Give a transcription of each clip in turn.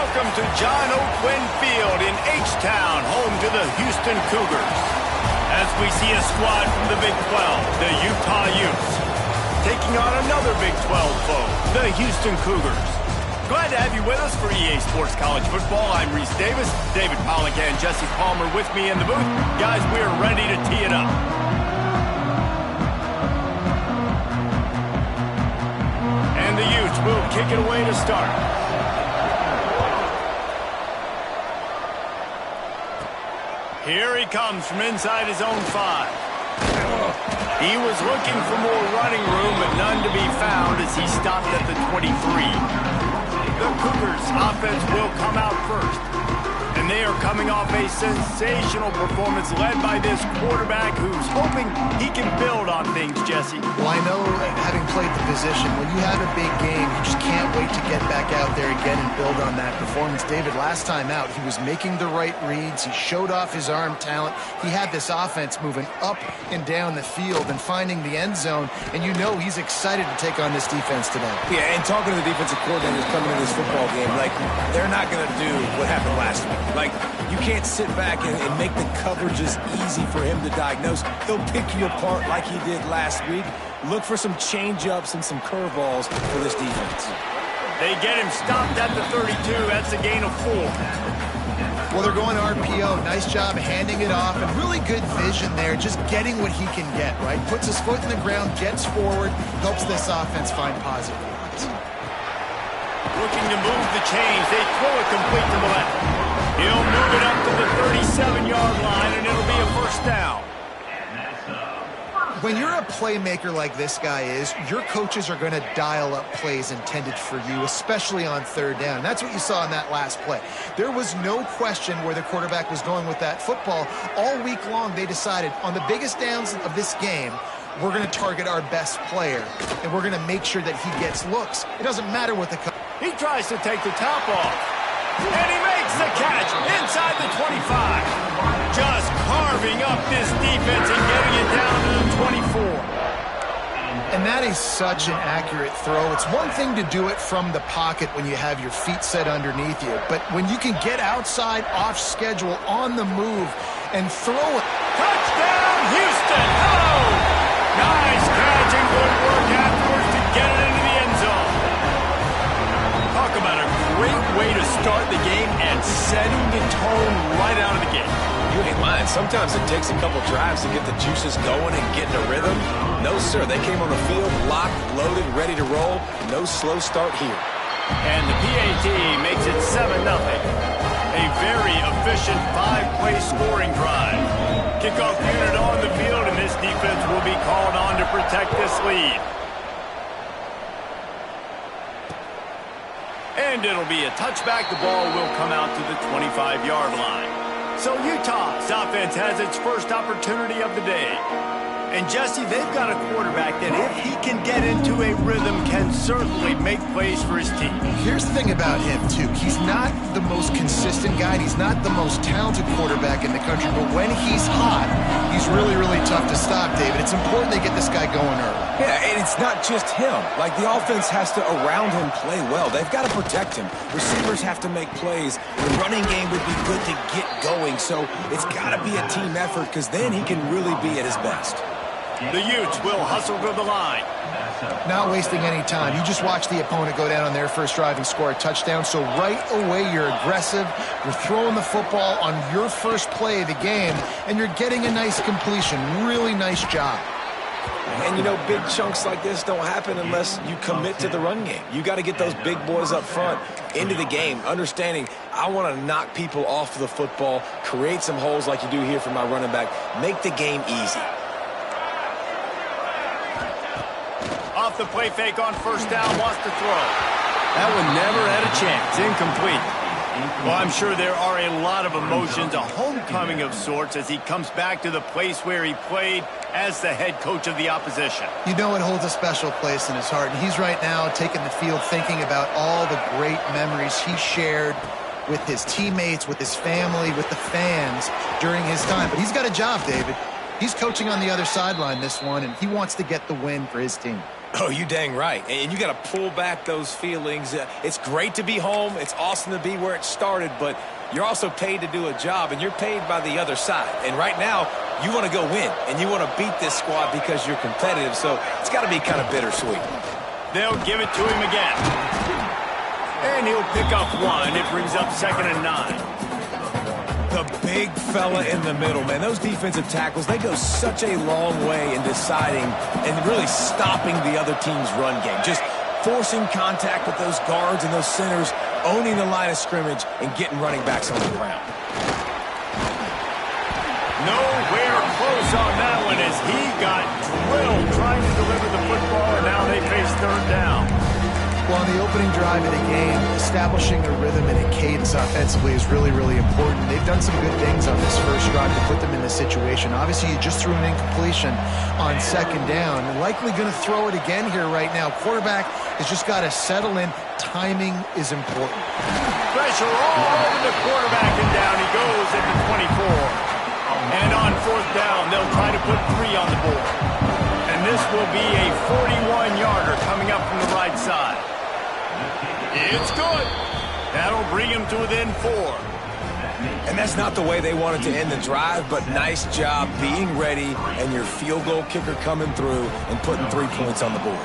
welcome to John Oakwin Field in H-Town, home to the Houston Cougars. As we see a squad from the Big 12, the Utah Utes, taking on another Big 12 foe, the Houston Cougars. Glad to have you with us for EA Sports College Football. I'm Reese Davis, David Pollock and Jesse Palmer with me in the booth. Guys, we're ready to tee it up. And the Utes will kick it away to start. Here he comes from inside his own 5. He was looking for more running room, but none to be found as he stopped at the 23. The Cougars offense will come out first. And they are coming off a sensational performance led by this quarterback who's hoping he can build on things, Jesse. Well, I know, having played the position, when you have a big game, you just can't wait to get back out there again and build on that performance. David, last time out, he was making the right reads. He showed off his arm talent. He had this offense moving up and down the field and finding the end zone. And you know he's excited to take on this defense today. Yeah, and talking to the defensive coordinators coming in this football game, like, they're not going to do what happened last week. Like, you can't sit back and make the coverages easy for him to diagnose. He'll pick you apart like he did last week. Look for some change-ups and some curveballs for this defense. They get him stopped at the 32. That's a gain of 4. Well, they're going RPO. Nice job handing it off, and really good vision there, just getting what he can get, right? Puts his foot in the ground, gets forward, helps this offense find positive points. Looking to move the chains. They throw it complete to the left. He'll move it up to the 37-yard line, and it'll be a first down. When you're a playmaker like this guy is, your coaches are going to dial up plays intended for you, especially on third down. That's what you saw in that last play. There was no question where the quarterback was going with that football. All week long, they decided on the biggest downs of this game, we're going to target our best player, and we're going to make sure that he gets looks. It doesn't matter what the coach. He tries to take the top off. And he makes the catch inside the 25. Just carving up this defense and getting it down to the 24. And that is such an accurate throw. It's one thing to do it from the pocket when you have your feet set underneath you, but when you can get outside, off schedule, on the move, and throw it. Touchdown, Houston! Oh! Nice catch and good work afterwards to get it into the end zone. Talk about a great way to start the game and setting the tone right out of the gate. You ain't lying. Sometimes it takes a couple drives to get the juices going and get in a rhythm. No, sir. They came on the field, locked, loaded, ready to roll. No slow start here. And the PAT makes it 7-0. A very efficient 5-play scoring drive. Kickoff unit on the field, and this defense will be called on to protect this lead. And it'll be a touchback. The ball will come out to the 25-yard line. So Utah's offense has its first opportunity of the day. And Jesse, they've got a quarterback that if he can get into a rhythm can certainly make plays for his team. Here's the thing about him, too. He's not the most consistent guy. He's not the most talented quarterback in the country. But when he's hot, he's really, really tough to stop, David. It's important they get this guy going early. Yeah, and it's not just him. Like, the offense has to, around him, play well. They've got to protect him. Receivers have to make plays. The running game would be good to get going. So it's got to be a team effort because then he can really be at his best. The Utes will hustle to the line. Not wasting any time. You just watch the opponent go down on their first drive and score a touchdown. So right away, you're aggressive. You're throwing the football on your first play of the game, and you're getting a nice completion. Really nice job. And, you know, big chunks like this don't happen unless you commit to the run game. You got to get those big boys up front into the game, understanding I want to knock people off the football, create some holes like you do here for my running back, make the game easy. Off the play fake on first down, wants to throw. That one never had a chance. Incomplete. Well, I'm sure there are a lot of emotions, a homecoming of sorts as he comes back to the place where he played as the head coach of the opposition. You know it holds a special place in his heart. And he's right now taking the field thinking about all the great memories he shared with his teammates, with his family, with the fans during his time. But he's got a job, David. He's coaching on the other sideline this one, and he wants to get the win for his team. Oh, you dang right. And you got to pull back those feelings. It's great to be home. It's awesome to be where it started, but you're also paid to do a job, and you're paid by the other side. And right now, you want to go win, and you want to beat this squad because you're competitive, so it's got to be kind of bittersweet. They'll give it to him again. And he'll pick up one. It brings up 2nd and 9. The big fella in the middle, man. Those defensive tackles, they go such a long way in deciding and really stopping the other team's run game. Just forcing contact with those guards and those centers, owning the line of scrimmage, and getting running backs on the ground. Nowhere close on that one as he got drilled trying to deliver the football, and now they face 3rd down. Well, on the opening drive of the game, establishing a rhythm and a cadence offensively is really, really important. They've done some good things on this first drive to put them in this situation. Obviously, you just threw an incompletion on 2nd down. Likely going to throw it again here right now. Quarterback has just got to settle in. Timing is important. Pressure all over the quarterback, and down he goes at the 24. And on 4th down, they'll try to put 3 on the board. And this will be a 41-yarder coming up from the right side. It's good. That'll bring him to within 4. And that's not the way they wanted to end the drive, but nice job being ready and your field goal kicker coming through and putting 3 points on the board.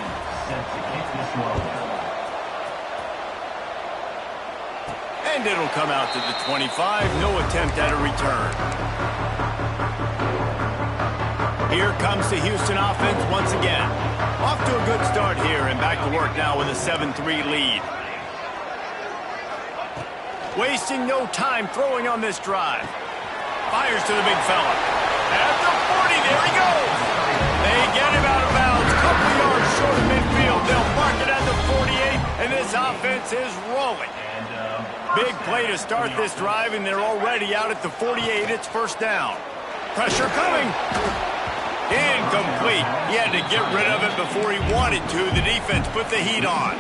And it'll come out to the 25. No attempt at a return. Here comes the Houston offense once again. Off to a good start here and back to work now with a 7-3 lead. Wasting no time throwing on this drive. Fires to the big fella. At the 40, there he goes. They get him out of bounds. Couple yards short of midfield. They'll mark it at the 48, and this offense is rolling. Big play to start this drive, and they're already out at the 48. It's 1st down. Pressure coming. Incomplete. He had to get rid of it before he wanted to. The defense put the heat on.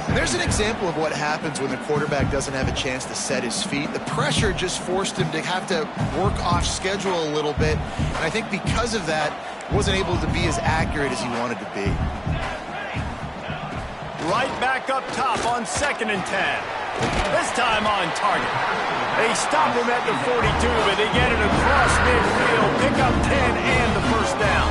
And there's an example of what happens when the quarterback doesn't have a chance to set his feet. The pressure just forced him to have to work off schedule a little bit. And I think because of that, wasn't able to be as accurate as he wanted to be. Right back up top on 2nd and 10. This time on target. They stop him at the 42, but they get it across midfield. Pick up 10 and the 1st down.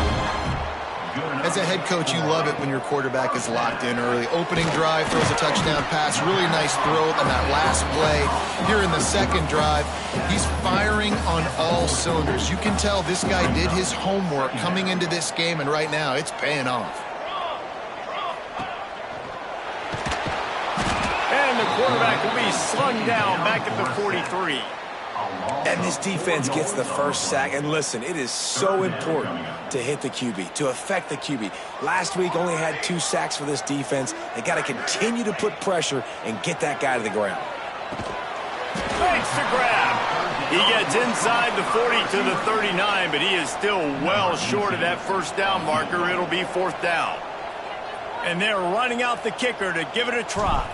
As a head coach, you love it when your quarterback is locked in early. Opening drive, throws a touchdown pass. Really nice throw on that last play. Here in the 2nd drive, he's firing on all cylinders. You can tell this guy did his homework coming into this game, and right now it's paying off. And the quarterback will be slung down back at the 43. And this defense gets the 1st sack. And listen, it is so important to hit the QB, to affect the QB. Last week only had 2 sacks for this defense. They got to continue to put pressure and get that guy to the ground. Thanks to grab. He gets inside the 40 to the 39, but he is still well short of that 1st down marker. It'll be 4th down. And they're running out the kicker to give it a try.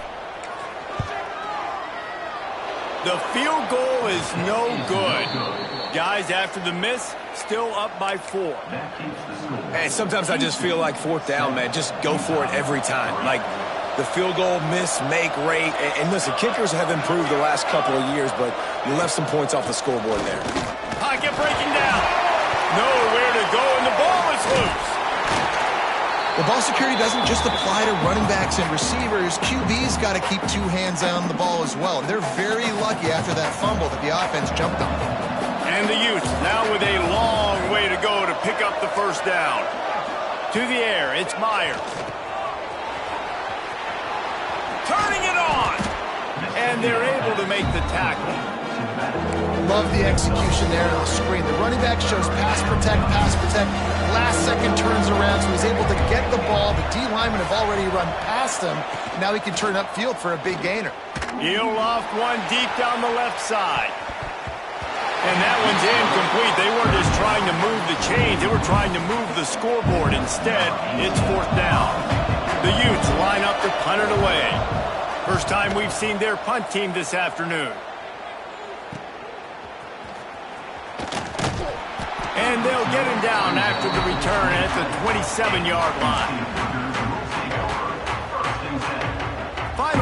The field goal is no good. Guys, after the miss, still up by 4. And sometimes I just feel like 4th down, man. Just go for it every time. Like the field goal, miss, make, rate. And listen, kickers have improved the last couple of years, but you left some points off the scoreboard there. Pocket breaking down. Nowhere to go, and the ball is loose. Well, ball security doesn't just apply to running backs and receivers. QB's got to keep 2 hands on the ball as well. They're very lucky after that fumble that the offense jumped on. And the Utes now with a long way to go to pick up the 1st down. To the air, it's Myers. Turning it on. And they're able to make the tackle. Love the execution there on the screen. The running back shows pass protect, pass protect. Last second turns around, so he's able to get the ball. The D linemen have already run past him. Now he can turn upfield for a big gainer. He'll loft one deep down the left side. And that one's incomplete. They weren't just trying to move the chains. They were trying to move the scoreboard. Instead, it's 4th down. The Utes line up to punt it away. First time we've seen their punt team this afternoon. And they'll get him down after the return at the 27-yard line.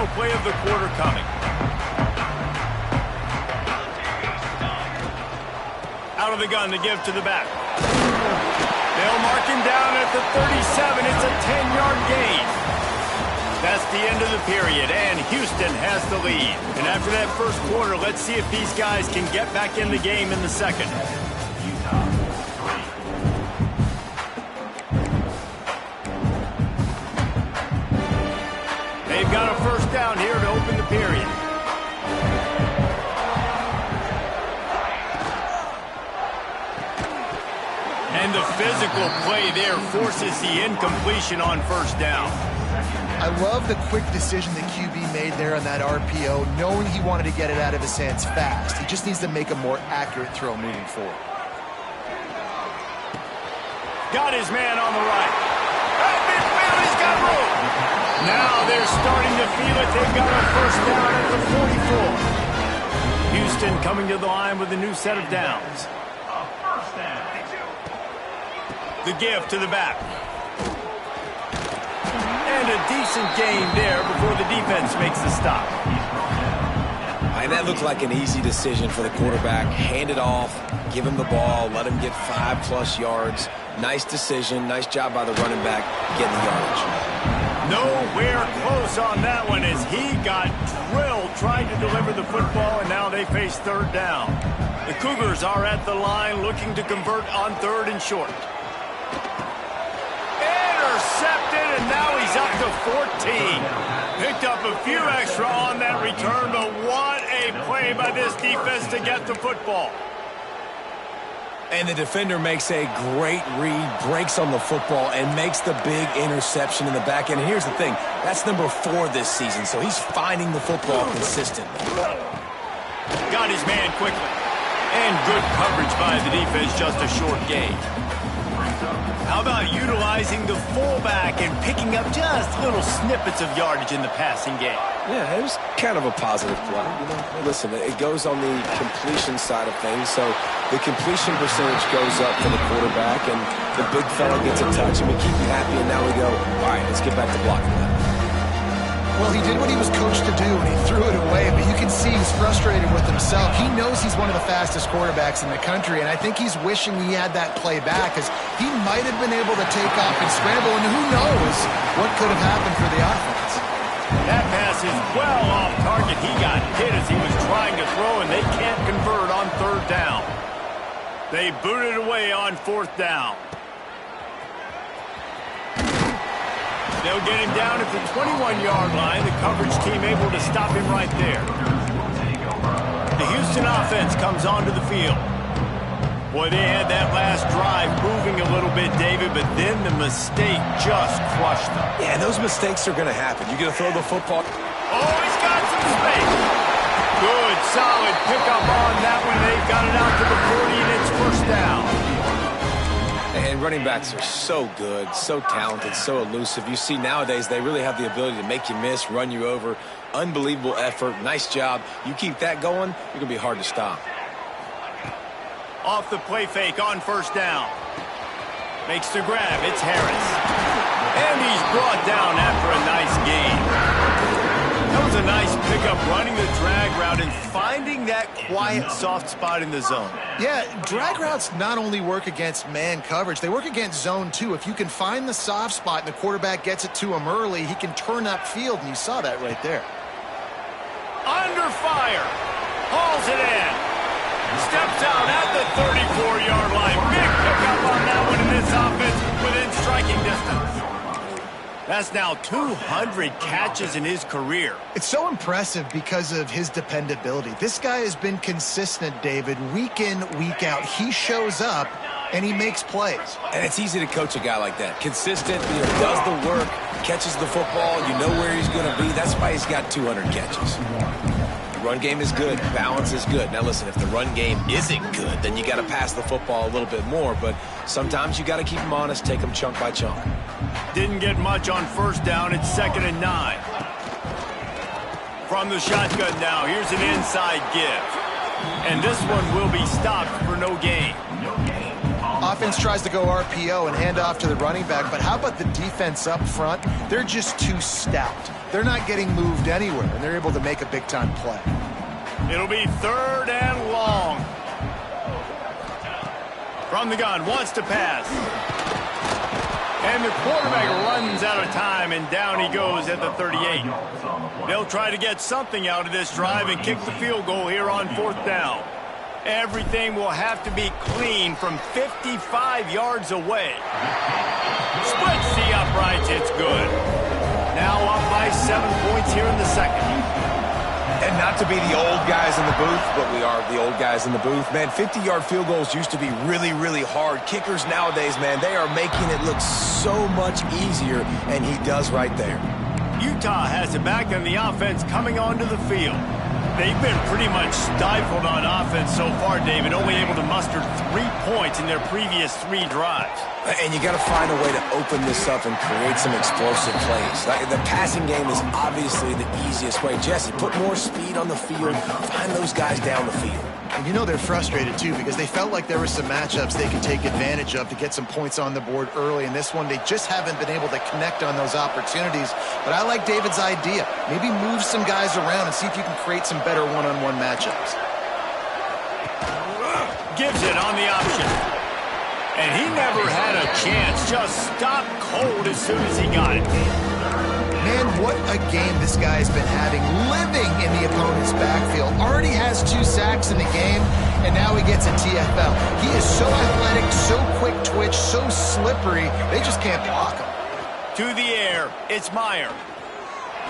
final play of the quarter coming. Out of the gun to give to the back. They'll mark him down at the 37. It's a 10-yard gain. That's the end of the period, and Houston has the lead. And after that first quarter, let's see if these guys can get back in the game in the second. They've got a first down here to open the period. And the physical play there forces the incompletion on first down. I love the quick decision that QB made there on that RPO, knowing he wanted to get it out of his hands fast. He just needs to make a more accurate throw moving forward. Got his man on the right. At midfield, he's got room. Now they're starting to feel it. They've got a first down at the 44. Houston coming to the line with a new set of downs. The give to the back. And a decent gain there before the defense makes the stop. And that looked like an easy decision for the quarterback. Hand it off, give him the ball, let him get 5+ yards. Nice decision. Nice job by the running back getting the yardage. Nowhere close on that one as he got drilled trying to deliver the football, and now they face third down. The Cougars are at the line looking to convert on third and short. Intercepted, and now he's up to 14. Picked up a few extra on that return, but what a play by this defense to get the football. And the defender makes a great read, breaks on the football, and makes the big interception in the back end. And here's the thing, that's number 4 this season, so he's finding the football consistently. Got his man quickly. And good coverage by the defense, just a short gain. How about utilizing the fullback and picking up just little snippets of yardage in the passing game? Yeah, it was kind of a positive play. You know, listen, it goes on the completion side of things, so the completion percentage goes up for the quarterback, and the big fella gets a touch, and we keep him happy, and now we go, all right, let's get back to blocking that. Well, he did what he was coached to do, and he threw it away, but you can see he's frustrated with himself. He knows he's one of the fastest quarterbacks in the country, and I think he's wishing he had that play back, because he might have been able to take off and scramble, and who knows what could have happened for the offense. That pass is well off target. He got hit as he was trying to throw, and they can't convert on third down. They booted away on fourth down. They'll get him down at the 21-yard line. The coverage team able to stop him right there. The Houston offense comes onto the field. Boy, they had that last drive moving a little bit, David, but then the mistake just crushed them. Yeah, and those mistakes are going to happen. You're going to throw the football. Oh, he's got some space. Good, solid pickup on that one. They've got it out to the 40, and it's first down. And running backs are so good, so talented, so elusive. You see nowadays they really have the ability to make you miss, run you over. Unbelievable effort. Nice job. You keep that going, you're going to be hard to stop. Off the play fake on first down. Makes the grab. It's Harris. And he's brought down after a nice gain. That was a nice pickup, running the drag route and finding that quiet, soft spot in the zone. Yeah, drag routes not only work against man coverage, they work against zone too. If you can find the soft spot and the quarterback gets it to him early, he can turn upfield, and you saw that right there. Under fire. Hauls it in. Steps out at the 34-yard line. Big pickup on that one in this offense within striking distance. That's now 200 catches in his career. It's so impressive because of his dependability. This guy has been consistent, David, week in, week out. He shows up, and he makes plays. And it's easy to coach a guy like that. Consistent, does the work, catches the football, you know where he's going to be. That's why he's got 200 catches. The run game is good. Balance is good. Now, listen, if the run game isn't good, then you got to pass the football a little bit more. But sometimes you got to keep them honest, take them chunk by chunk. Didn't get much on first down. It's 2nd and 9. From the shotgun now, here's an inside give. And this one will be stopped for no gain. Offense tries to go RPO and hand off to the running back, but how about the defense up front? They're just too stout. they're not getting moved anywhere, and they're able to make a big-time play. It'll be 3rd and long. From the gun, wants to pass. And the quarterback runs out of time, and down he goes at the 38. They'll try to get something out of this drive and kick the field goal here on 4th down. Everything will have to be clean from 55 yards away. Splits the uprights, it's good. Now up by 7 points here in the second. And not to be the old guys in the booth, but we are the old guys in the booth. Man, 50-yard field goals used to be really, really hard. Kickers nowadays, man, they are making it look so much easier, and he does right there. Utah has it back on the offense coming onto the field. They've been pretty much stifled on offense so far, David, only able to muster 3 points in their previous 3 drives. And you got to find a way to open this up and create some explosive plays. The passing game is obviously the easiest way. Jesse, put more speed on the field. Find those guys down the field. And you know they're frustrated, too, because they felt like there were some matchups they could take advantage of to get some points on the board early. In this one, they just haven't been able to connect on those opportunities. But I like David's idea. Maybe move some guys around and see if you can create some better one-on-one matchups. Gives it on the option. And he never had a chance. Just stopped cold as soon as he got it. Man, what a game this guy has been having, living in the opponent's backfield. Already has 2 sacks in the game, and now he gets a TFL. He is so athletic, so quick twitch, so slippery, they just can't block him. To the air, it's Meyer.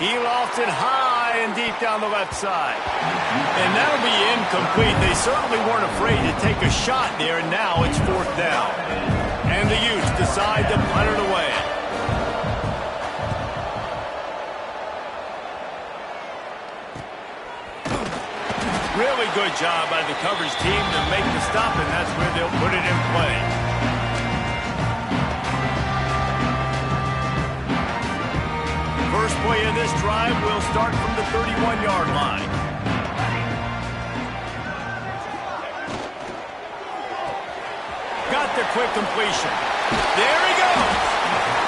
He lofts it high and deep down the left side. And that'll be incomplete. They certainly weren't afraid to take a shot there, and now it's 4th down. And the Utes decide to punt it away. Really good job by the coverage team to make the stop, and that's where they'll put it in play. First play of this drive will start from the 31-yard line. Got the quick completion. There he goes.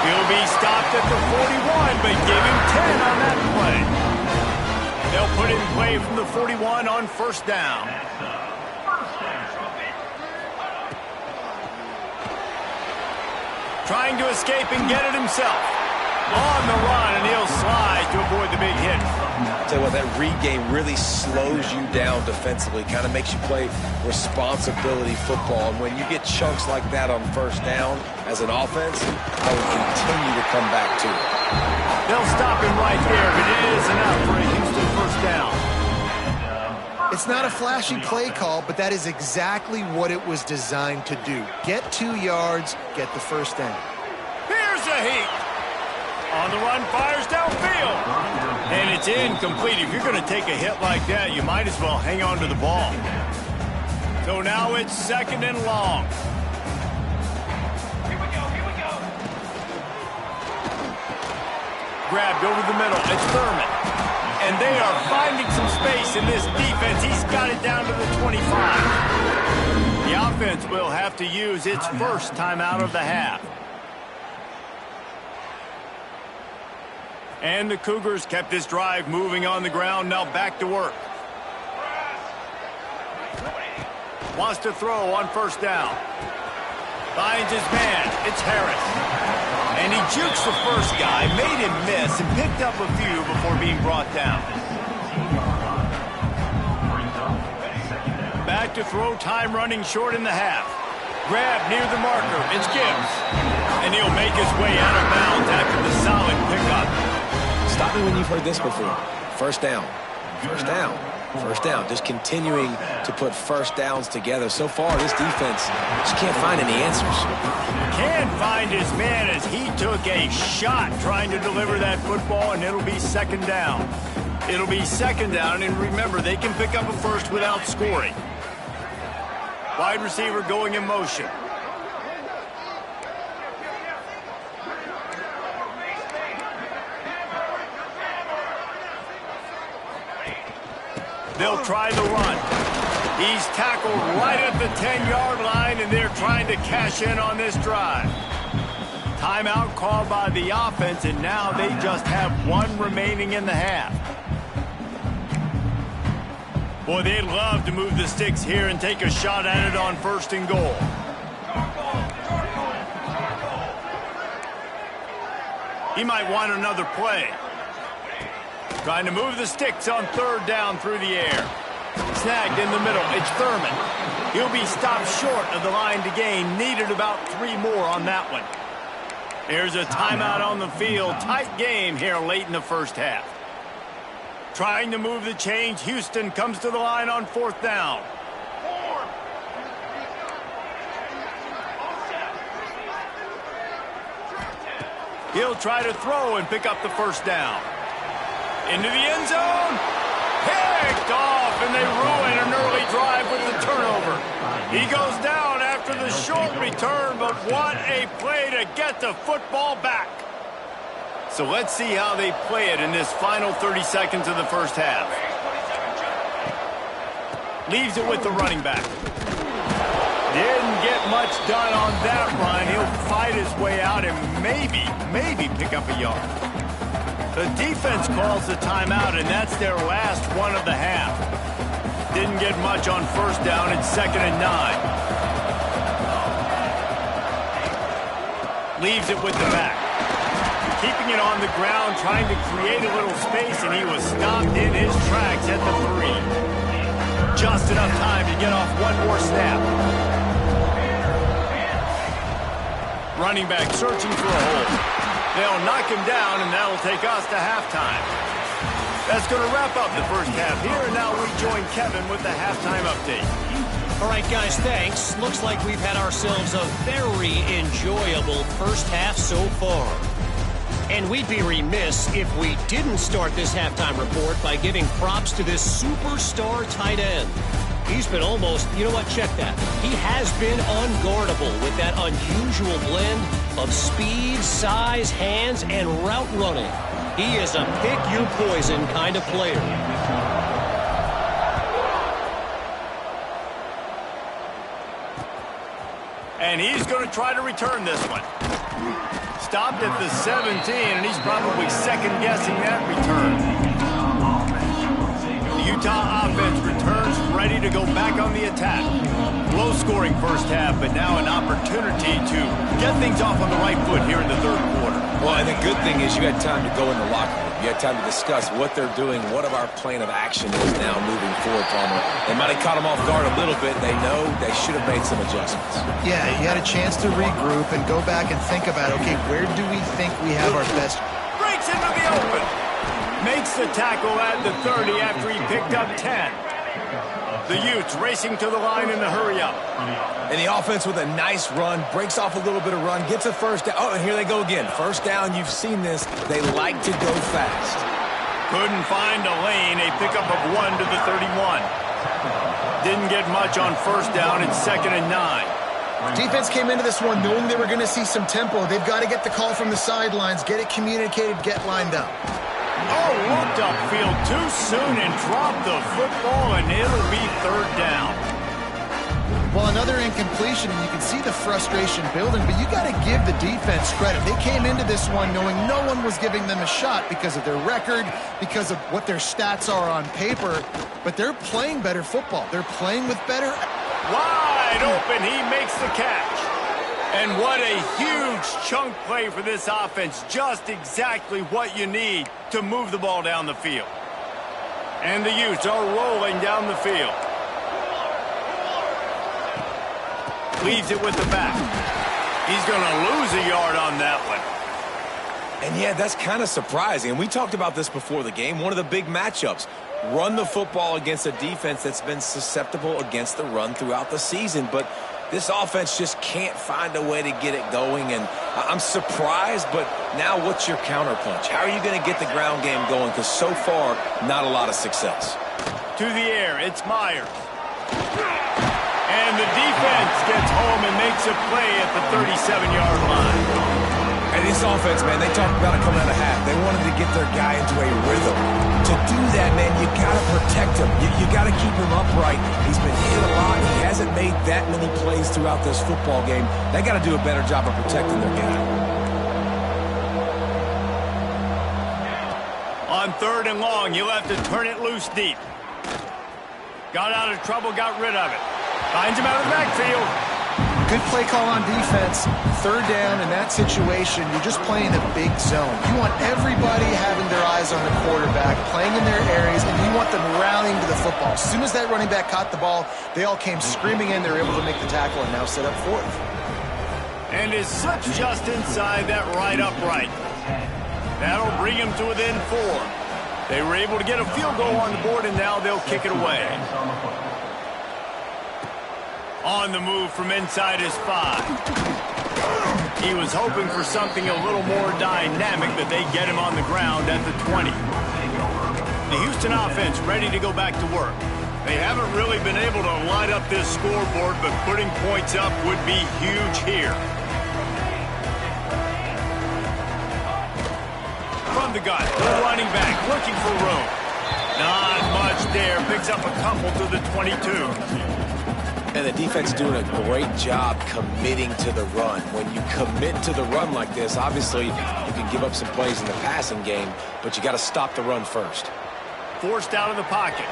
He'll be stopped at the 41, but give him 10 on that play. They'll put it in play from the 41 on 1st down. Trying to escape and get it himself. On the run, and he'll slide to avoid the big hit. I'll tell you what, that read game really slows you down defensively, kind of makes you play responsibility football. And when you get chunks like that on 1st down as an offense, I would continue to come back to it. They'll stop him right there, but it is enough for a Houston 1st down. It's not a flashy play call, but that is exactly what it was designed to do. Get 2 yards, get the 1st down. Here's a heat. On the run, fires downfield. And it's incomplete. If you're going to take a hit like that, you might as well hang on to the ball. So now it's 2nd and long. Grabbed over the middle. It's Thurman. And they are finding some space in this defense. He's got it down to the 25. The offense will have to use its first timeout of the half. And the Cougars kept this drive moving on the ground. Now back to work. Wants to throw on 1st down. Finds his man. It's Harris. And he jukes the first guy, made him miss, and picked up a few before being brought down. Back to throw, time running short in the half. Grab near the marker. It's Gibbs. And he'll make his way out of bounds after the solid pickup. Stop me when you've heard this before. 1st down. 1st down. 1st down. Just continuing to put 1st downs together. So far, this defense just can't find any answers. Can't find his man as he took a shot trying to deliver that football, and it'll be 2nd down. It'll be 2nd down, and remember, they can pick up a 1st without scoring. Wide receiver going in motion. They'll try the run. He's tackled right at the 10-yard line, and they're trying to cash in on this drive. Timeout called by the offense, and now they just have one remaining in the half. Boy, they'd love to move the sticks here and take a shot at it on 1st and goal. He might want another play. Trying to move the sticks on 3rd down through the air. Snagged in the middle. It's Thurman. He'll be stopped short of the line to gain. Needed about 3 more on that one. There's a timeout on the field. Tight game here late in the 1st half. Trying to move the change. Houston comes to the line on 4th down. He'll try to throw and pick up the 1st down. Into the end zone. Picked off, and they ruin an early drive with the turnover. He goes down after the short return, but what a play to get the football back. So let's see how they play it in this final 30 seconds of the 1st half. Leaves it with the running back. Didn't get much done on that run. He'll fight his way out and maybe pick up a yard. The defense calls the timeout, and that's their last one of the half. Didn't get much on 1st down. It's 2nd and 9. Leaves it with the back. Keeping it on the ground, trying to create a little space, and he was stopped in his tracks at the 3. Just enough time to get off one more snap. Running back searching for a hole. They'll knock him down, and that'll take us to halftime. That's going to wrap up the 1st half here, and now we join Kevin with the halftime update. All right, guys, thanks. Looks like we've had ourselves a very enjoyable 1st half so far. And we'd be remiss if we didn't start this halftime report by giving props to this superstar tight end. He's been almost, you know what, check that. He has been unguardable with that unusual blend of speed, size, hands, and route running. He is a pick-your-poison kind of player. And he's going to try to return this one. Stopped at the 17, and he's probably second-guessing that return. The Utah offense returns ready to go back on the attack. Low-scoring 1st half, but now an opportunity to get things off on the right foot here in the 3rd quarter. Well, and the good thing is you had time to go in the locker room. You had time to discuss what they're doing, what of our plan of action is now moving forward, Palmer. They might have caught them off guard a little bit. They know they should have made some adjustments. Yeah, you had a chance to regroup and go back and think about, okay, where do we think we have our best? Breaks into the open. Makes the tackle at the 30 after he picked up 10. The Utes racing to the line in the hurry-up. And the offense with a nice run, breaks off a little bit of run, gets a 1st down. Oh, and here they go again. 1st down, you've seen this. They like to go fast. Couldn't find a lane. A pickup of 1 to the 31. Didn't get much on 1st down. It's 2nd and 9. Defense came into this one knowing they were going to see some tempo. They've got to get the call from the sidelines, get it communicated, get lined up. Oh, looked upfield too soon and dropped the football, and it'll be 3rd down. Well, another incompletion, and you can see the frustration building, but you got to give the defense credit. They came into this one knowing no one was giving them a shot because of their record, because of what their stats are on paper, but they're playing better football. They're playing with better... Wide open, he makes the catch. And what a huge chunk play for this offense. Just exactly what you need to move the ball down the field. And the Utes are rolling down the field. Leaves it with the back. He's going to lose a yard on that one. And yeah, that's kind of surprising. And we talked about this before the game. One of the big matchups. Run the football against a defense that's been susceptible against the run throughout the season. But this offense just can't find a way to get it going. And I'm surprised, but now what's your counterpunch? How are you going to get the ground game going? Because so far, not a lot of success. To the air, it's Myers. And the defense gets home and makes a play at the 37-yard line. And this offense, man, they talked about it coming out of half. They wanted to get their guy into a rhythm. To do that, man, you got to protect him. You got to keep him upright. He's been hit a lot. He hasn't made that many plays throughout this football game. They got to do a better job of protecting their guy. 3rd and long. He'll have to turn it loose deep. Got out of trouble, got rid of it. Finds him out of the backfield. Good play call on defense. 3rd down in that situation, you're just playing a big zone. You want everybody having their eyes on the quarterback, playing in their areas, and you want them rallying to the football. As soon as that running back caught the ball, they all came screaming in. They were able to make the tackle and now set up 4th. And is such just inside that right upright. That'll bring him to within 4. They were able to get a field goal on the board, and now they'll kick it away. On the move from inside his 5. He was hoping for something a little more dynamic, but they get him on the ground at the 20. The Houston offense ready to go back to work. They haven't really been able to light up this scoreboard, but putting points up would be huge here. From the gun, the running back looking for room. Not much there. Picks up a couple to the 22. And the defense doing a great job committing to the run. When you commit to the run like this, obviously you can give up some plays in the passing game, but you got to stop the run first. Forced out of the pocket.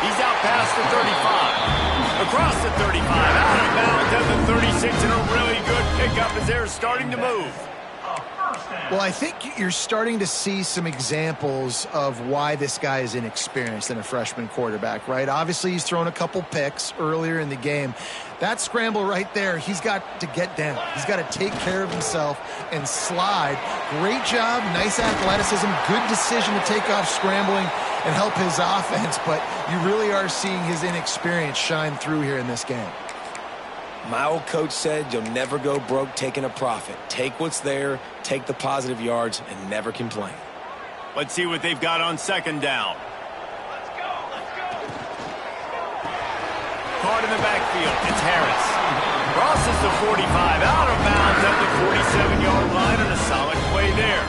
He's out past the 35. Across the 35. Out of bounds at the 36, and a really good pickup as they're starting to move. Well, I think you're starting to see some examples of why this guy is inexperienced in a freshman quarterback, right? Obviously, he's thrown a couple picks earlier in the game. That scramble right there, he's got to get down. He's got to take care of himself and slide. Great job, nice athleticism, good decision to take off scrambling and help his offense, but you really are seeing his inexperience shine through here in this game. My old coach said you'll never go broke taking a profit. Take what's there, take the positive yards, and never complain. Let's see what they've got on 2nd down. Caught in the backfield. It's Harris. Crosses the 45, out of bounds at the 47-yard line, and a solid play there.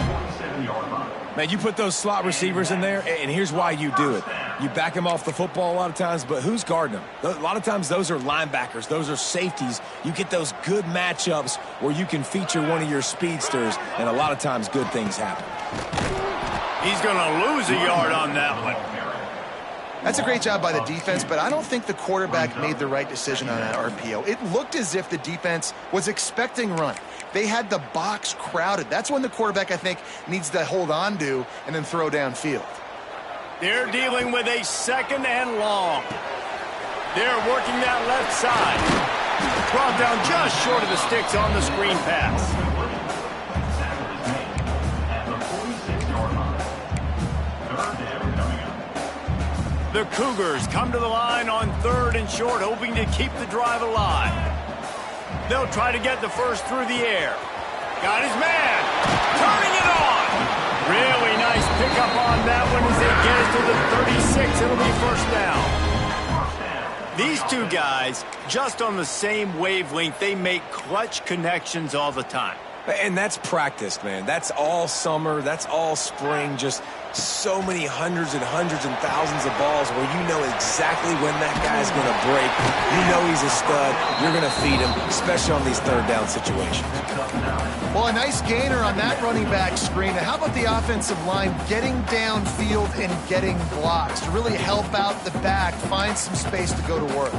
Man, you put those slot receivers in there, and here's why you do it. You back them off the football a lot of times, but who's guarding them? A lot of times those are linebackers. Those are safeties. You get those good matchups where you can feature one of your speedsters, and a lot of times good things happen. He's going to lose a yard on that one. That's a great job by the defense, but I don't think the quarterback made the right decision on that RPO. It looked as if the defense was expecting run. They had the box crowded. That's when the quarterback, I think, needs to hold on to and then throw downfield. They're dealing with a 2nd and long. They're working that left side. Brought down just short of the sticks on the screen pass. The Cougars come to the line on 3rd and short, hoping to keep the drive alive. They'll try to get the first through the air. Got his man. Turning it on. Really nice pickup on that one as they get it to the 36. It'll be 1st down. These two guys, just on the same wavelength, they make clutch connections all the time. And that's practice, man. That's all summer. That's all spring. Just so many hundreds and thousands of balls where you know exactly when that guy's going to break. You know he's a stud. You're going to feed him, especially on these 3rd down situations. Well, a nice gainer on that running back screen. Now, how about the offensive line getting downfield and getting blocks to really help out the back, find some space to go to work?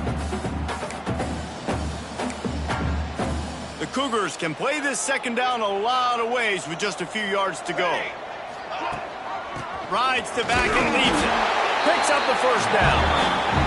The Cougars can play this 2nd down a lot of ways with just a few yards to go. Rides the back and leaves it. Picks up the 1st down.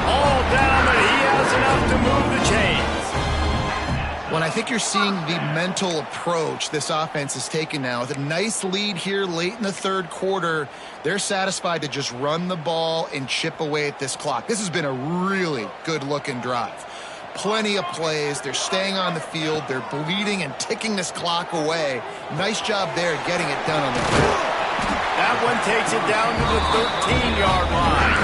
All down, but he has enough to move the chains. Well, I think you're seeing the mental approach this offense is taking now. With a nice lead here late in the 3rd quarter, they're satisfied to just run the ball and chip away at this clock. This has been a really good-looking drive. Plenty of plays. They're staying on the field. They're bleeding and ticking this clock away. Nice job there getting it done on the field. That one takes it down to the 13-yard line.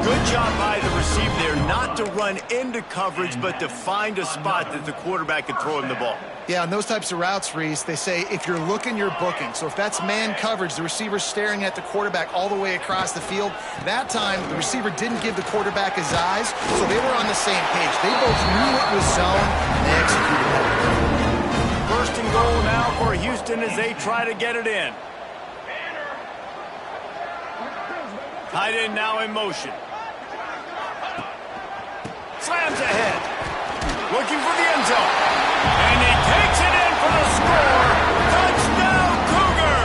Good job by the receiver there not to run into coverage, but to find a spot that the quarterback could throw him the ball. Yeah, on those types of routes, Reese, they say if you're looking, you're booking. So if that's man coverage, the receiver's staring at the quarterback all the way across the field. That time, the receiver didn't give the quarterback his eyes, so they were on the same page. They both knew it was zone, and they executed that. 1st and goal now for Houston as they try to get it in. Tight end now in motion. Slams ahead. Looking for the end zone. And he takes it in for the score. Touchdown, Cougar!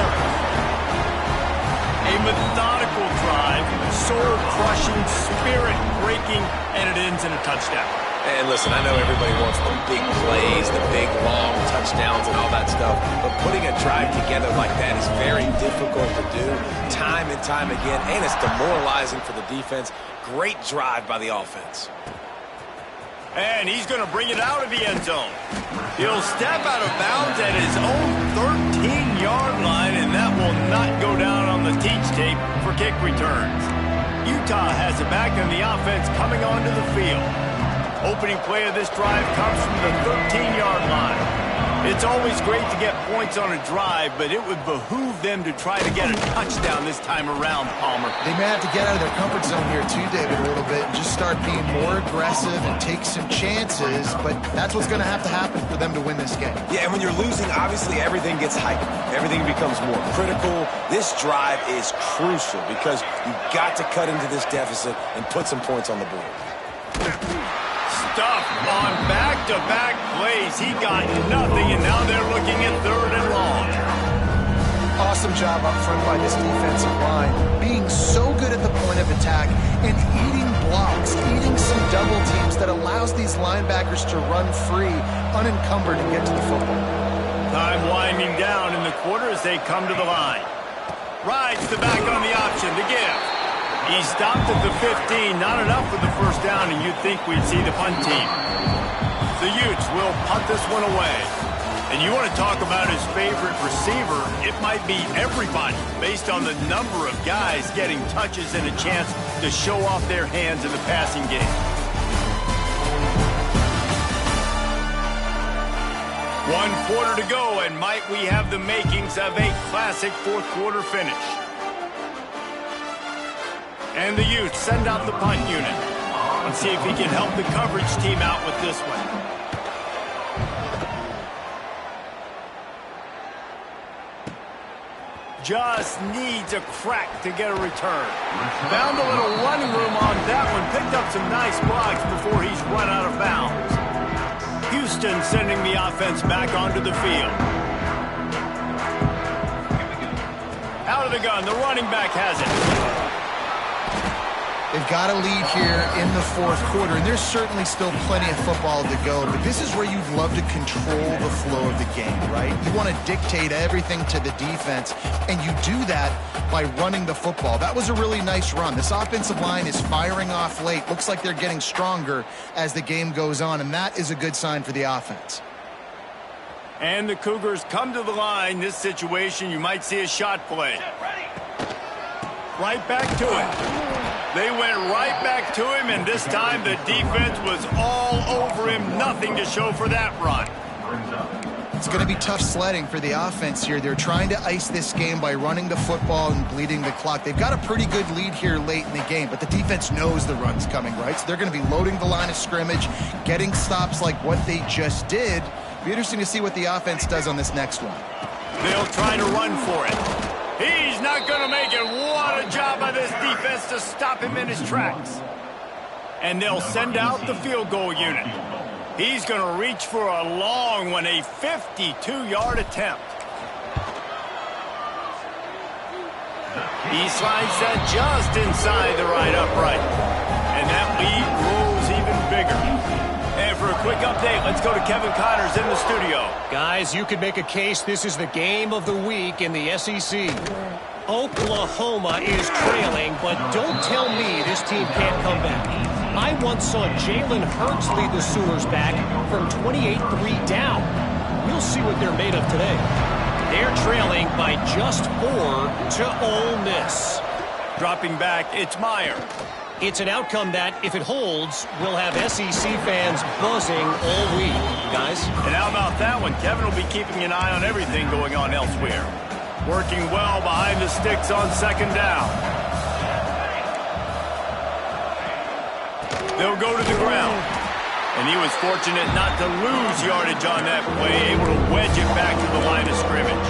A methodical drive, soul-crushing, spirit-breaking, and it ends in a touchdown. And listen, I know everybody wants the big plays, the big, long touchdowns and all that stuff, but putting a drive together like that is very difficult to do time and time again, and it's demoralizing for the defense. Great drive by the offense. And he's going to bring it out of the end zone. He'll step out of bounds at his own 13-yard line, and that will not go down on the teach tape for kick returns. Utah has it back, and the offense coming onto the field. Opening play of this drive comes from the 13-yard line. It's always great to get points on a drive, but it would behoove them to try to get a touchdown this time around, Palmer. They may have to get out of their comfort zone here too, David, a little bit, and just start being more aggressive and take some chances, but that's what's going to happen for them to win this game. Yeah, and when you're losing, obviously everything gets heightened. Everything becomes more critical. This drive is crucial because you've got to cut into this deficit and put some points on the board. Stuff on back-to-back plays. He got nothing, and now they're looking at 3rd and long. Awesome job up front by this defensive line, being so good at the point of attack and eating blocks, eating some double teams that allows these linebackers to run free, unencumbered, and get to the football. Time winding down in the quarter as they come to the line. Rides the back on the option to give. He stopped at the 15, not enough for the first down, and you'd think we'd see the punt team. The Utes will punt this one away. And you want to talk about his favorite receiver, it might be everybody, based on the number of guys getting touches and a chance to show off their hands in the passing game. One quarter to go, and might we have the makings of a classic fourth quarter finish. And the Utes send out the punt unit. Let's see if he can help the coverage team out with this one. Just needs a crack to get a return. Found a little running room on that one. Picked up some nice blocks before he's run out of bounds. Houston sending the offense back onto the field. Out of the gun, the running back has it. They've got a lead here in the fourth quarter, and there's certainly still plenty of football to go, but this is where you'd love to control the flow of the game, right? You want to dictate everything to the defense, and you do that by running the football. That was a really nice run. This offensive line is firing off late. Looks like they're getting stronger as the game goes on, and that is a good sign for the offense. And the Cougars come to the line. This situation, you might see a shot play. Right back to it. They went right back to him, and this time the defense was all over him. Nothing to show for that run. It's going to be tough sledding for the offense here. They're trying to ice this game by running the football and bleeding the clock. They've got a pretty good lead here late in the game, but the defense knows the run's coming, right? So they're going to be loading the line of scrimmage, getting stops like what they just did. Be interesting to see what the offense does on this next one. They'll try to run for it. He's not going to make it. What a job by this defense to stop him in his tracks. And they'll send out the field goal unit. He's going to reach for a long one, a 52-yard attempt. He slides that just inside the right upright. And that lead grows even bigger. And for a quick update, let's go to Kevin Connors in the studio. Guys, you could make a case this is the game of the week in the SEC. Oklahoma is trailing, but don't tell me this team can't come back. I once saw Jalen Hurts lead the Sooners back from 28-3 down. We'll see what they're made of today. They're trailing by just 4 to Ole Miss. Dropping back, it's Meyer. It's an outcome that, if it holds, will have SEC fans buzzing all week, guys. And how about that one? Kevin will be keeping an eye on everything going on elsewhere. Working well behind the sticks on second down. They'll go to the ground. And he was fortunate not to lose yardage on that play, able to wedge it back to the line of scrimmage.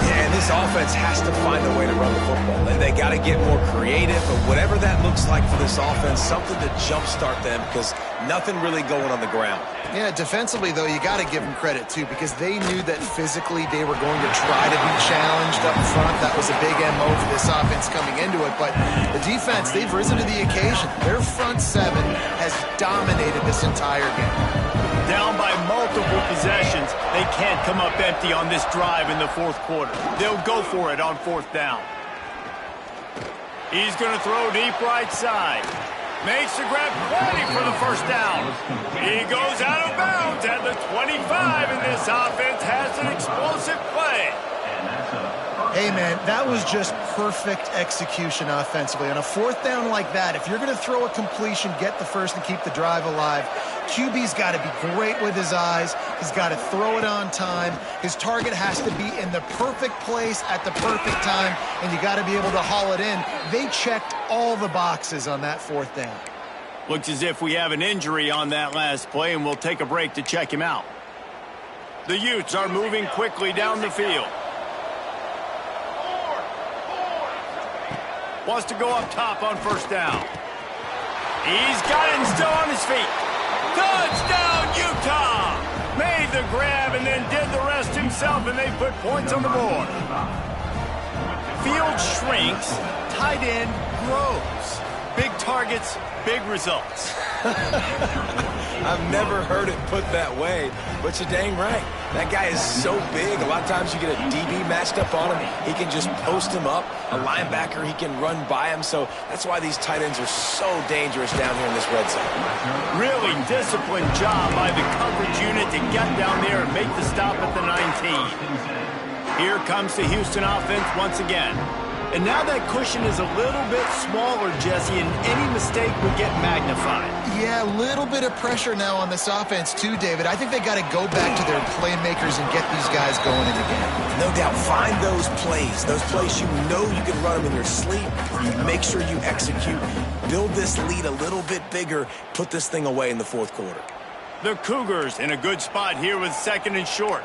Yeah, and this offense has to find a way to run the football. They got to get more creative, but whatever that looks like for this offense, something to jumpstart them because nothing really going on the ground. Yeah, defensively, though, you got to give them credit, too, because they knew that physically they were going to try to be challenged up front. That was a big MO for this offense coming into it. But the defense, they've risen to the occasion. Their front seven has dominated this entire game. Down by multiple possessions, they can't come up empty on this drive in the fourth quarter. They'll go for it on fourth down. He's going to throw deep right side. Makes the grab, ready for the first down. He goes out of bounds at the 25, and this offense has an explosive play. Hey, man, that was just perfect execution offensively. On a fourth down like that, if you're going to throw a completion, get the first and keep the drive alive, QB's got to be great with his eyes. He's got to throw it on time. His target has to be in the perfect place at the perfect time, and you got to be able to haul it in. They checked all the boxes on that fourth down. Looks as if we have an injury on that last play, and we'll take a break to check him out. The Utes are moving quickly down the field. Wants to go up top on first down. He's got it and still on his feet. Touchdown, Utah! Made the grab and then did the rest himself, and they put points on the board. Field shrinks, tight end grows. Big targets, big results. I've never heard it put that way, but you're dang right. That guy is so big. A lot of times you get a DB matched up on him. He can just post him up. A linebacker, he can run by him. So that's why these tight ends are so dangerous down here in this red zone. Really disciplined job by the coverage unit to get down there and make the stop at the 19. Here comes the Houston offense once again. And now that cushion is a little bit smaller, Jesse, and any mistake would get magnified. Yeah, a little bit of pressure now on this offense too, David. I think they got to go back to their playmakers and get these guys going in the game. No doubt, find those plays you know you can run them in your sleep. You make sure you execute. Build this lead a little bit bigger. Put this thing away in the fourth quarter. The Cougars in a good spot here with second and short.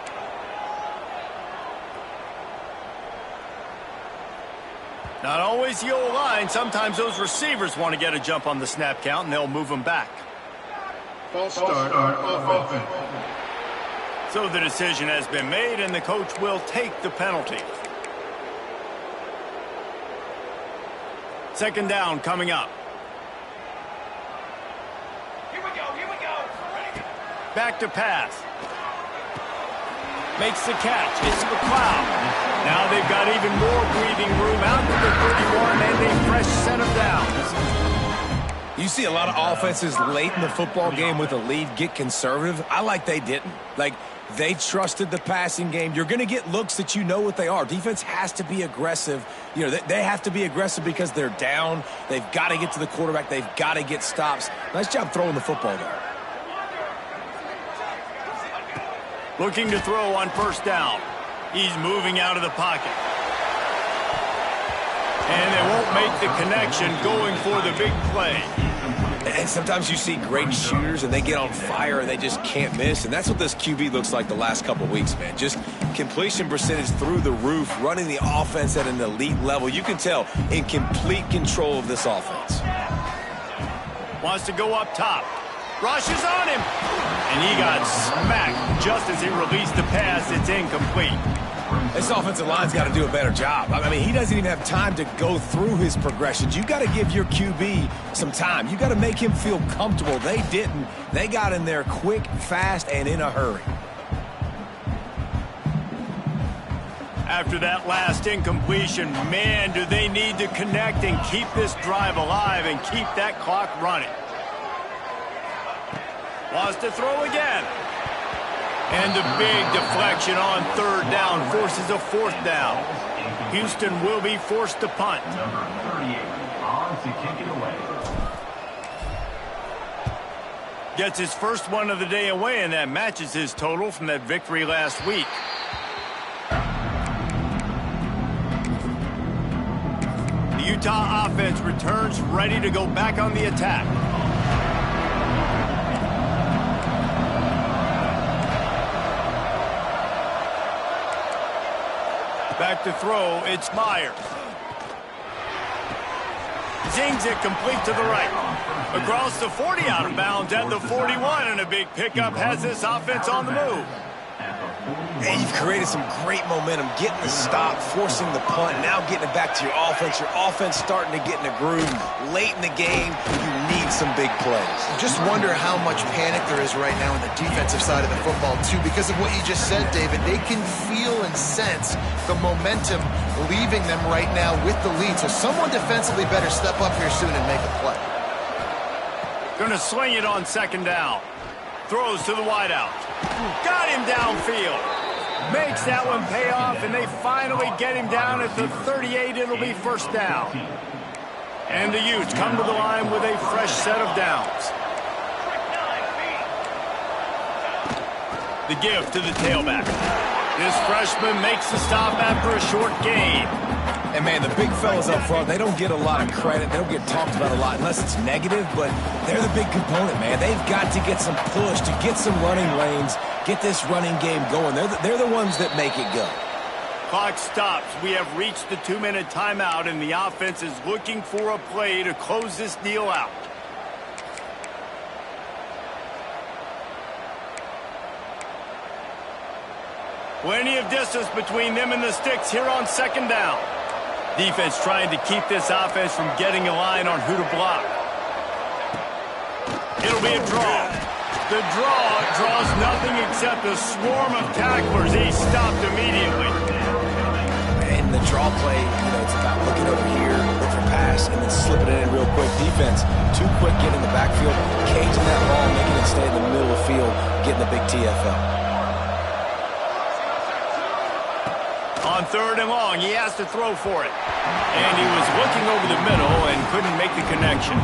Not always the old line. Sometimes those receivers want to get a jump on the snap count, and they'll move them back. False start on offense. So the decision has been made, and the coach will take the penalty. Second down coming up. Here we go. Back to pass. Makes the catch. Hits the cloud. Now they've got even more breathing room out to the 31 and a fresh set of downs. You see a lot of offenses late in the football game with a lead get conservative. I like they didn't. Like, they trusted the passing game. You're going to get looks that you know what they are. Defense has to be aggressive. You know, they have to be aggressive because they're down. They've got to get to the quarterback. They've got to get stops. Nice job throwing the football there. Looking to throw on first down. He's moving out of the pocket. And they won't make the connection going for the big play. And sometimes you see great shooters and they get on fire and they just can't miss. And that's what this QB looks like the last couple weeks, man. Just completion percentage through the roof, running the offense at an elite level. You can tell in complete control of this offense. Wants to go up top. Rushes on him. And he got smacked just as he released the pass. It's incomplete. This offensive line's got to do a better job. I mean, he doesn't even have time to go through his progressions. You got to give your QB some time. You got to make him feel comfortable. They didn't. They got in there quick, fast, and in a hurry. After that last incompletion, man, do they need to connect and keep this drive alive and keep that clock running. Wants to throw again. And the big deflection on third down forces a fourth down. Houston will be forced to punt. Number 38 on to kick it away. Gets his first one of the day away, and that matches his total from that victory last week. The Utah offense returns ready to go back on the attack. Back to throw, it's Myers. Zings it complete to the right. Across the 40, out of bounds at the 41, and a big pickup has this offense on the move. Hey, you've created some great momentum, getting the stop, forcing the punt, now getting it back to your offense. Your offense starting to get in a groove. Late in the game, you need some big plays. Just wonder how much panic there is right now on the defensive side of the football, too, because of what you just said, David. They can feel and sense the momentum leaving them right now with the lead. So someone defensively better step up here soon and make a play. Gonna swing it on second down. Throws to the wideout. Got him downfield. Makes that one pay off, and they finally get him down at the 38. It'll be first down. And the Utes come to the line with a fresh set of downs. The give to the tailback. This freshman makes the stop after a short gain. And, man, the big fellas up front, they don't get a lot of credit. They don't get talked about a lot unless it's negative, but they're the big component, man. They've got to get some push, to get some running lanes, get this running game going. They're the ones that make it go. Clock stops. We have reached the 2-minute timeout, and the offense is looking for a play to close this deal out. Plenty of distance between them and the sticks here on second down. Defense trying to keep this offense from getting a line on who to block. It'll be a draw. The draw draws nothing except a swarm of tacklers. He stopped immediately. And the draw play, it's about looking over here, look for pass, and then slipping it in real quick. Defense, too quick getting in the backfield, caging that ball, making it stay in the middle of the field, getting the big TFL. On third and long, he has to throw for it. And he was looking over the middle and couldn't make the connection.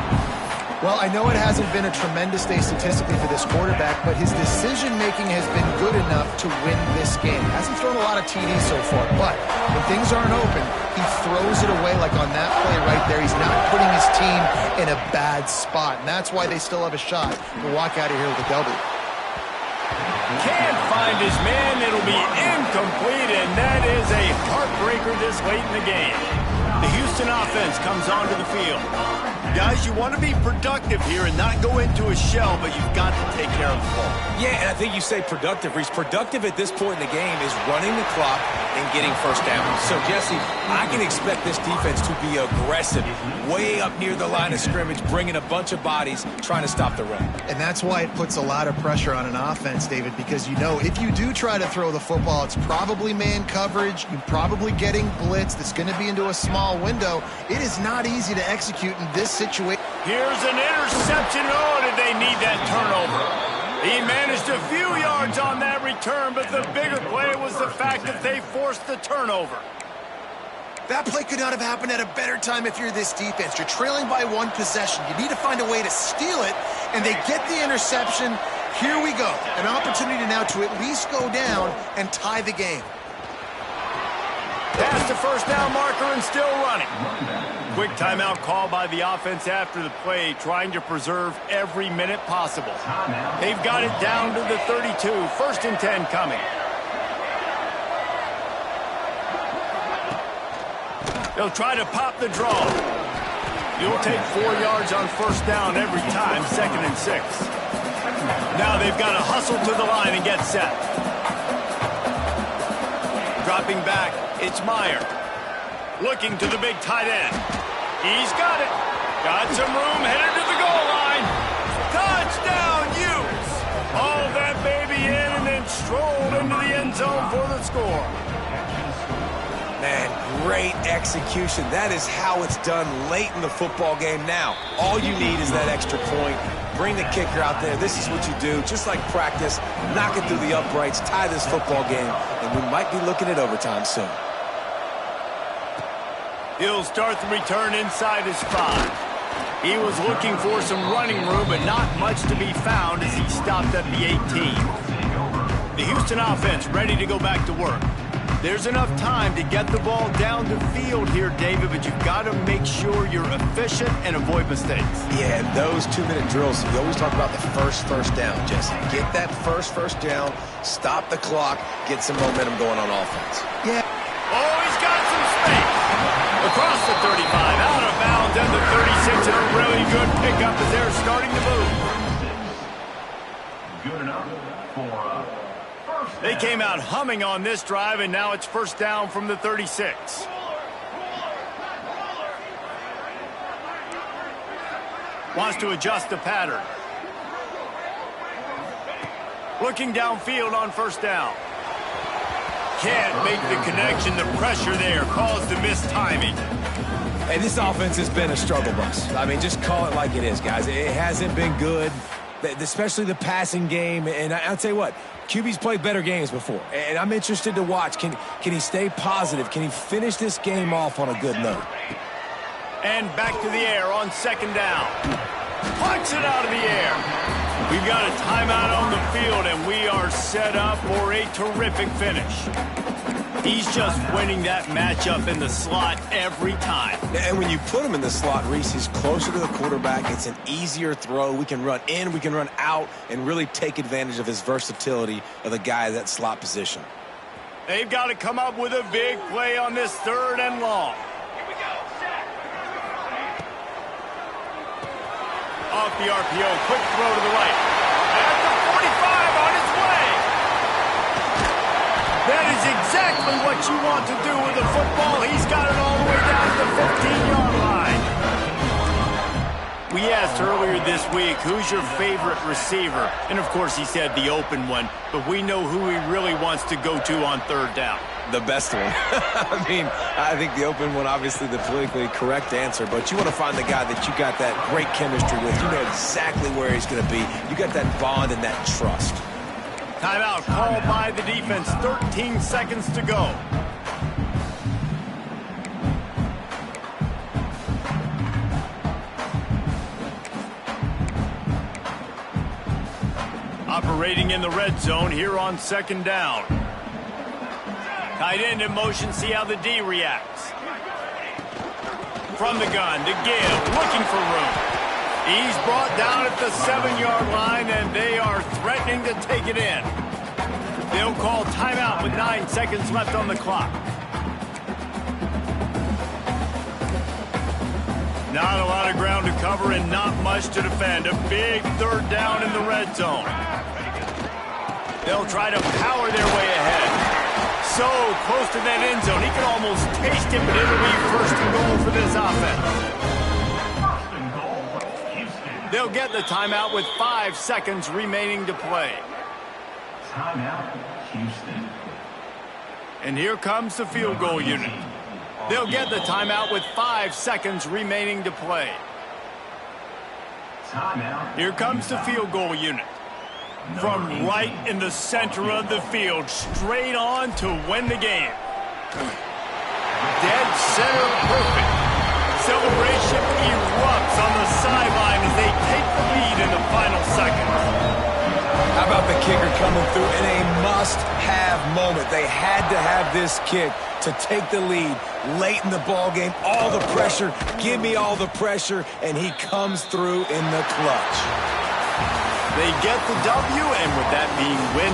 Well, I know it hasn't been a tremendous day statistically for this quarterback, but his decision-making has been good enough to win this game. Hasn't thrown a lot of TDs so far, but when things aren't open, he throws it away like on that play right there. He's not putting his team in a bad spot, and that's why they still have a shot to walk out of here with a W. Can't find his man. It'll be incomplete, and that is a heartbreaker this late in the game. The Houston offense comes onto the field. Guys, you want to be productive here and not go into a shell, but you've got to take care of the ball. Yeah, and I think you say productive, Reese. Productive at this point in the game is running the clock and getting first down. So, Jesse, I can expect this defense to be aggressive, way up near the line of scrimmage, bringing a bunch of bodies, trying to stop the run. And that's why it puts a lot of pressure on an offense, David, because if you do try to throw the football, it's probably man coverage. You're probably getting blitzed. It's going to be into a small window. It is not easy to execute in this situation. Here's an interception. Oh, did they need that turnover? He managed a few yards on that return, but the bigger play was the fact that they forced the turnover. That play could not have happened at a better time if you're this defense. You're trailing by one possession. You need to find a way to steal it, and they get the interception. Here we go. An opportunity now to at least go down and tie the game. Past the first down marker and still running. Quick timeout call by the offense after the play, trying to preserve every minute possible. They've got it down to the 32. First and 10 coming. They'll try to pop the draw. You'll take 4 yards on first down every time, second and 6. Now they've got to hustle to the line and get set. Dropping back, it's Meyer. Looking to the big tight end. He's got it. Got some room, headed to the goal line. Touchdown, Utes. Hauled that baby in and then strolled into the end zone for the score. Man, great execution. That is how it's done late in the football game. Now, all you need is that extra point. Bring the kicker out there. This is what you do. Just like practice, knock it through the uprights, tie this football game, and we might be looking at overtime soon. He'll start the return inside his 5. He was looking for some running room, but not much to be found as he stopped at the 18. The Houston offense ready to go back to work. There's enough time to get the ball down the field here, David, but you've got to make sure you're efficient and avoid mistakes. Yeah, and those 2-minute drills, you always talk about the first down, Jesse. Get that first down, stop the clock, get some momentum going on offense. Yeah. Oh, he's Across the 35, out of bounds, and the 36 in a really good pickup as they're starting to move. Good enough for first. They came out humming on this drive, and now it's first down from the 36. Wants to adjust the pattern. Looking downfield on first down. Can't make the connection. The pressure there caused the missed timing. Hey, this offense has been a struggle bus. I mean, just call it like it is, guys. It hasn't been good, especially the passing game. And I'll tell you what, QB's played better games before. And I'm interested to watch. Can he stay positive? Can he finish this game off on a good note? And back to the air on second down. Punts it out of the air. We've got a timeout on the field, and we are set up for a terrific finish. He's just winning that matchup in the slot every time. And when you put him in the slot, Reese, he's closer to the quarterback. It's an easier throw. We can run in, we can run out, and really take advantage of his versatility of the guy at that slot position. They've got to come up with a big play on this third and long. Off the RPO, quick throw to the right. At the 45 on its way. That is exactly what you want to do with the football. He's got it all the way down to the 15-yard line. We asked earlier this week, who's your favorite receiver? And, of course, he said the open one. But we know who he really wants to go to on third down. The best one. I mean, I think the open one, obviously the politically correct answer, but you want to find the guy that you got that great chemistry with. You know exactly where he's going to be. You got that bond and that trust. Timeout called by the defense. 13 seconds to go. Operating in the red zone here on second down. Tight end in motion, see how the D reacts. From the gun to give, looking for room. He's brought down at the 7-yard line, and they are threatening to take it in. They'll call timeout with 9 seconds left on the clock. Not a lot of ground to cover and not much to defend. A big third down in the red zone. They'll try to power their way ahead. So close to that end zone, he can almost taste it, but it'll be first and goal for this offense. First and goal, Houston. They'll get the timeout with 5 seconds remaining to play. Timeout, Houston. And here comes the field goal unit. They'll get the timeout with 5 seconds remaining to play. Timeout. Here comes the field goal unit. From right in the center of the field, straight on to win the game. Dead center perfect. Celebration erupts on the sideline as they take the lead in the final seconds. How about the kicker coming through in a must-have moment? They had to have this kick to take the lead late in the ball game. All the pressure, give me all the pressure, and he comes through in the clutch. They get the W, and with that being win